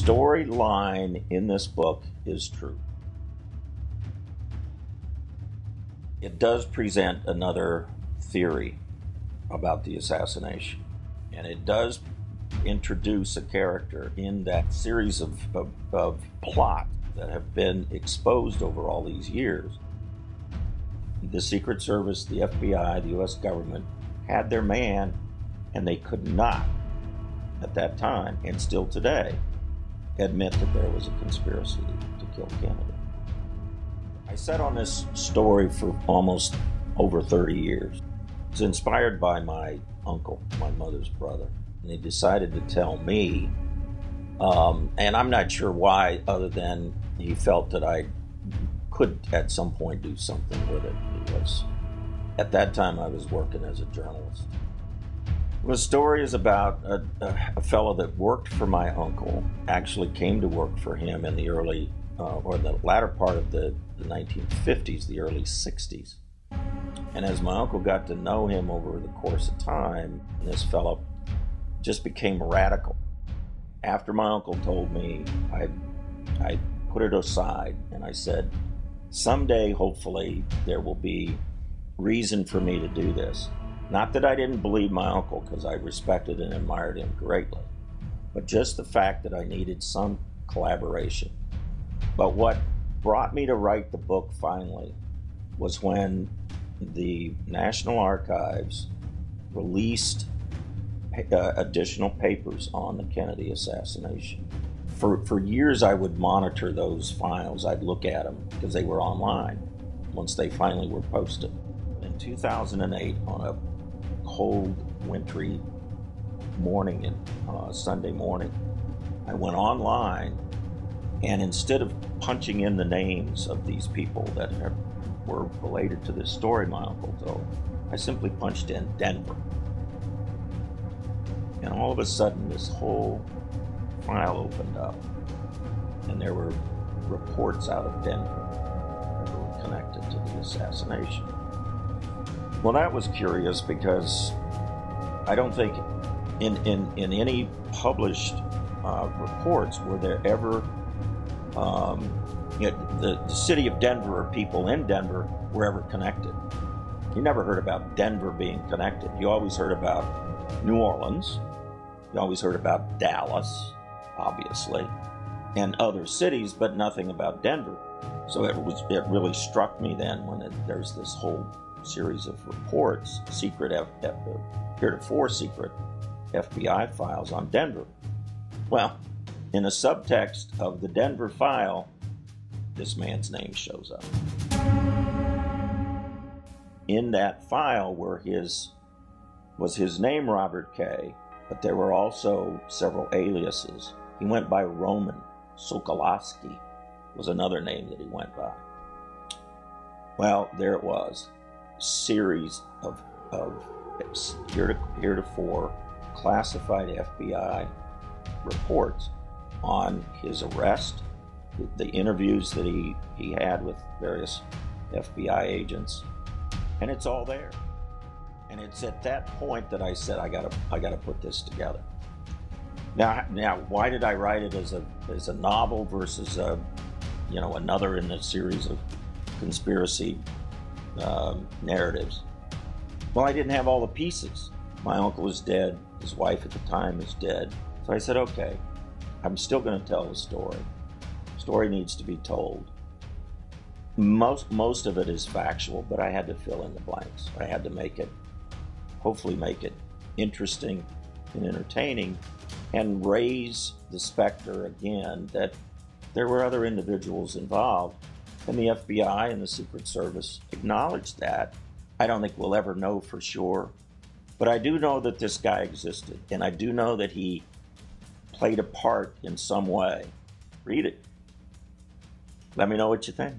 storyline in this book is true. It does present another theory about the assassination, and it does introduce a character in that series of plots that have been exposed over all these years. The Secret Service, the FBI, the U.S. government had their man, and they could not, at that time, and still today, admit that there was a conspiracy to kill Kennedy. I sat on this story for almost over 30 years. It's inspired by my uncle, my mother's brother, and he decided to tell me, and I'm not sure why, other than he felt that I could at some point do something with it. Because at that time I was working as a journalist. The story is about a fellow that worked for my uncle, actually came to work for him in the early, or the latter part of the 1950s, the early 60s. And as my uncle got to know him over the course of time, this fellow just became radical. After my uncle told me, I put it aside and I said, someday, hopefully, there will be reason for me to do this. Not that I didn't believe my uncle, because I respected and admired him greatly, but just the fact that I needed some collaboration. But what brought me to write the book finally was when the National Archives released additional papers on the Kennedy assassination. For years I would monitor those files. I'd look at them because they were online once they finally were posted. In 2008, on a cold, wintry morning, Sunday morning, I went online, and instead of punching in the names of these people that were related to this story my uncle told, I simply punched in Denver. And all of a sudden, this whole file opened up, and there were reports out of Denver that were connected to the assassination. Well, that was curious because I don't think in any published reports were there ever, the city of Denver or people in Denver were ever connected. You never heard about Denver being connected. You always heard about New Orleans. You always heard about Dallas, obviously, and other cities, but nothing about Denver. So it really struck me then when there's this whole series of reports, heretofore secret FBI files on Denver. Well, in the subtext of the Denver file, this man's name shows up. In that file was his name, Robert Kaye, but there were also several aliases. He went by Roman. Sokolowski was another name that he went by. Well, there it was. A series of heretofore classified FBI reports on his arrest, the interviews that he had with various FBI agents, and it's all there. And it's at that point that I said, I gotta put this together. Now, why did I write it as a novel versus another in the series of conspiracy narratives? Well, I didn't have all the pieces. My uncle was dead. His wife at the time is dead. So I said, okay, I'm still going to tell the story. The story needs to be told. Most of it is factual, but I had to fill in the blanks. I had to hopefully make it interesting and entertaining, and raise the specter again that there were other individuals involved. And the FBI and the Secret Service acknowledged that. I don't think we'll ever know for sure, but I do know that this guy existed, and I do know that he played a part in some way. Read it. Let me know what you think.